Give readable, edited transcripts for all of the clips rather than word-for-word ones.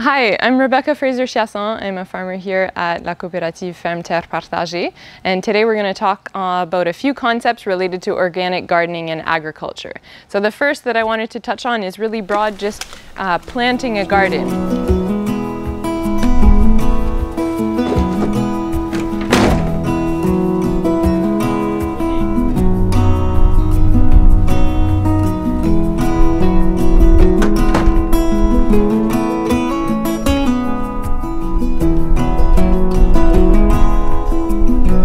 Hi, I'm Rebecca Fraser-Chasson. I'm a farmer here at La Coopérative Ferme Terre Partagée, and today we're going to talk about a few concepts related to organic gardening and agriculture. So the first that I wanted to touch on is really broad, just planting a garden.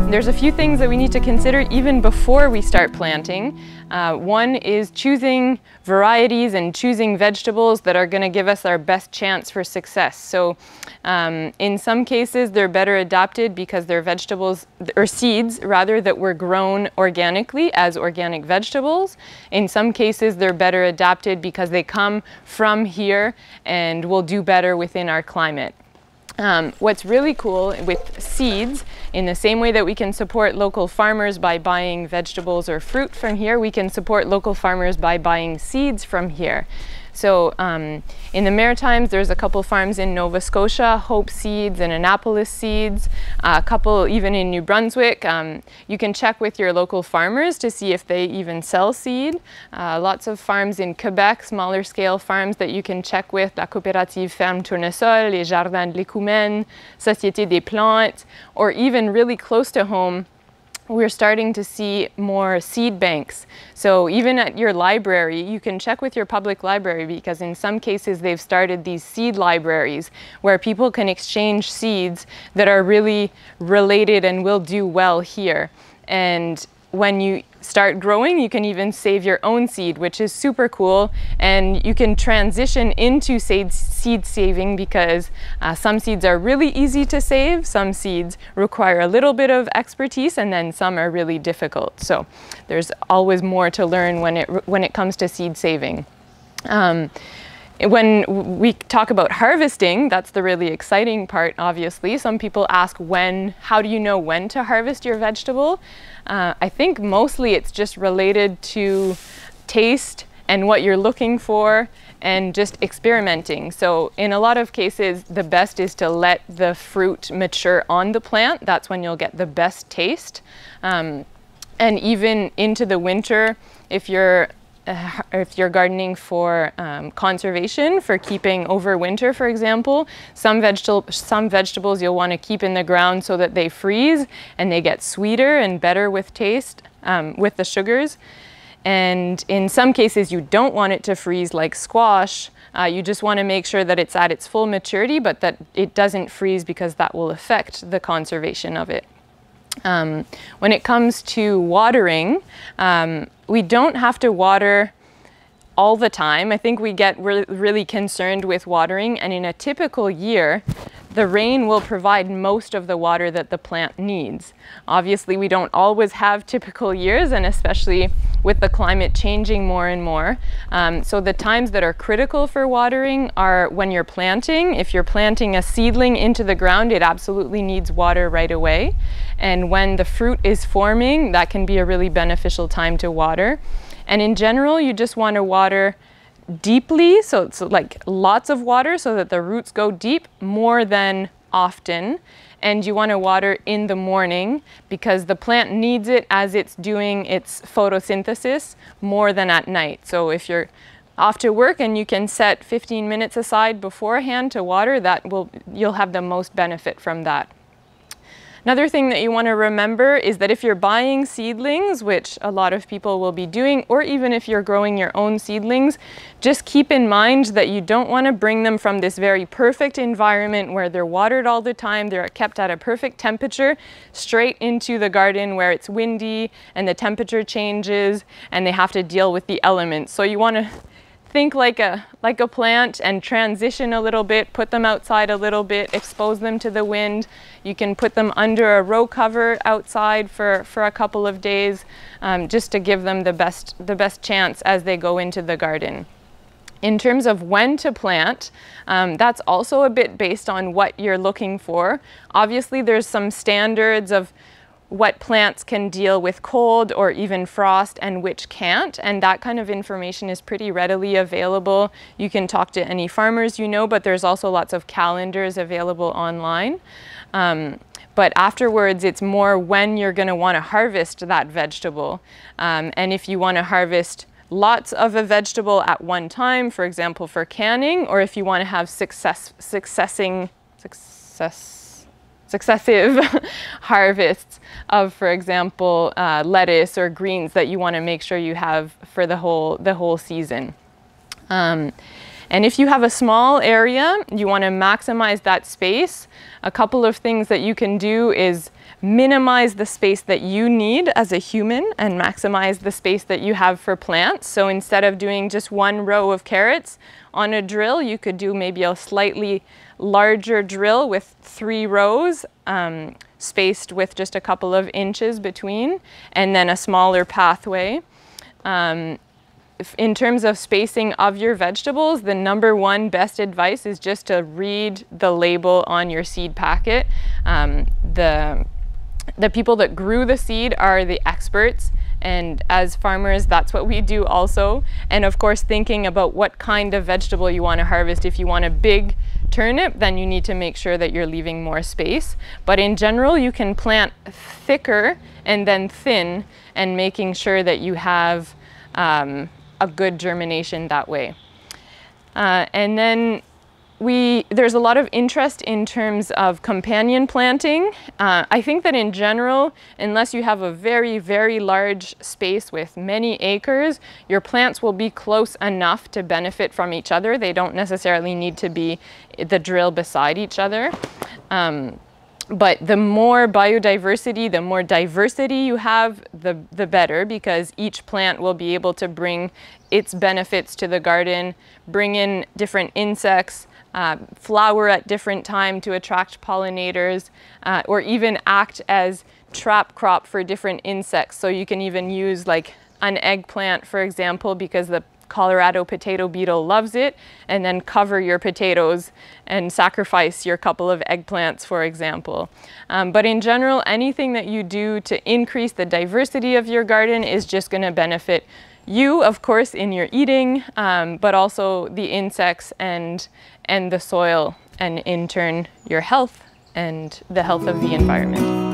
There's a few things that we need to consider even before we start planting. One is choosing varieties and choosing vegetables that are going to give us our best chance for success. So in some cases they're better adapted because they're vegetables or seeds rather that were grown organically as organic vegetables. In some cases they're better adapted because they come from here and will do better within our climate. What's really cool with seeds, in the same way that we can support local farmers by buying vegetables or fruit from here, we can support local farmers by buying seeds from here. So in the Maritimes, there's a couple farms in Nova Scotia, Hope Seeds and Annapolis Seeds, a couple even in New Brunswick. You can check with your local farmers to see if they even sell seed. Lots of farms in Quebec, smaller scale farms that you can check with, La Coopérative Ferme Tournesol, Les Jardins de l'Écoumène, Société des Plantes, or even really close to home, we're starting to see more seed banks. So even at your library, you can check with your public library because in some cases they've started these seed libraries where people can exchange seeds that are really related and will do well here. And when you start growing, you can even save your own seed, which is super cool. And you can transition into seed saving because some seeds are really easy to save, some seeds require a little bit of expertise, and then some are really difficult. So there's always more to learn when it comes to seed saving. When we talk about harvesting, that's the really exciting part, obviously. Some people ask how do you know when to harvest your vegetable? I think mostly it's just related to taste and what you're looking for and just experimenting. So in a lot of cases, the best is to let the fruit mature on the plant. That's when you'll get the best taste. And even into the winter, if you're gardening for conservation, for keeping over winter, for example, some vegetables you'll want to keep in the ground so that they freeze and they get sweeter and better with taste, with the sugars. And in some cases you don't want it to freeze, like squash. You just want to make sure that it's at its full maturity, but that it doesn't freeze because that will affect the conservation of it. When it comes to watering, we don't have to water all the time. I think we get really concerned with watering, and in a typical year, the rain will provide most of the water that the plant needs. Obviously, we don't always have typical years, and especially with the climate changing more and more. So the times that are critical for watering are when you're planting. If you're planting a seedling into the ground, it absolutely needs water right away. And when the fruit is forming, that can be a really beneficial time to water. And in general, you just want to water deeply, so it's like lots of water so that the roots go deep more than often. And you want to water in the morning because the plant needs it as it's doing its photosynthesis more than at night. So if you're off to work and you can set 15 minutes aside beforehand to water, you'll have the most benefit from that. Another thing that you want to remember is that if you're buying seedlings, which a lot of people will be doing, or even if you're growing your own seedlings, just keep in mind that you don't want to bring them from this very perfect environment where they're watered all the time, they're kept at a perfect temperature, straight into the garden where it's windy and the temperature changes and they have to deal with the elements. So you want to think like a plant and transition a little bit, put them outside a little bit, expose them to the wind. You can put them under a row cover outside for a couple of days, just to give them the best chance as they go into the garden. In terms of when to plant, that's also a bit based on what you're looking for. Obviously, there's some standards of what plants can deal with cold or even frost and which can't, and that kind of information is pretty readily available. You can talk to any farmers you know, but there's also lots of calendars available online. But afterwards, it's more when you're going to want to harvest that vegetable. And if you want to harvest lots of a vegetable at one time, for example, for canning, or if you want to have successive harvests of, for example, lettuce or greens that you want to make sure you have for the whole season. And if you have a small area, you want to maximize that space. A couple of things that you can do is minimize the space that you need as a human and maximize the space that you have for plants. So instead of doing just one row of carrots on a drill, you could do maybe a slightly larger drill with 3 rows, spaced with just a couple of inches between, and then a smaller pathway. In terms of spacing of your vegetables, the #1 best advice is just to read the label on your seed packet. The people that grew the seed are the experts, and as farmers, that's what we do also. And of course, thinking about what kind of vegetable you want to harvest. If you want a big turnip, then you need to make sure that you're leaving more space. But in general, you can plant thicker and then thin, and making sure that you have a good germination that way. And then there's a lot of interest in terms of companion planting. I think that in general, unless you have a very, very large space with many acres, your plants will be close enough to benefit from each other. They don't necessarily need to be the drill beside each other. But the more biodiversity, the more diversity you have, the better, because each plant will be able to bring its benefits to the garden, bring in different insects, flower at different time to attract pollinators, or even act as trap crop for different insects. So you can even use like an eggplant, for example, because the Colorado potato beetle loves it, and then cover your potatoes and sacrifice your couple of eggplants, for example. But in general, anything that you do to increase the diversity of your garden is just going to benefit you, of course, in your eating, but also the insects and the soil, and in turn your health and the health of the environment.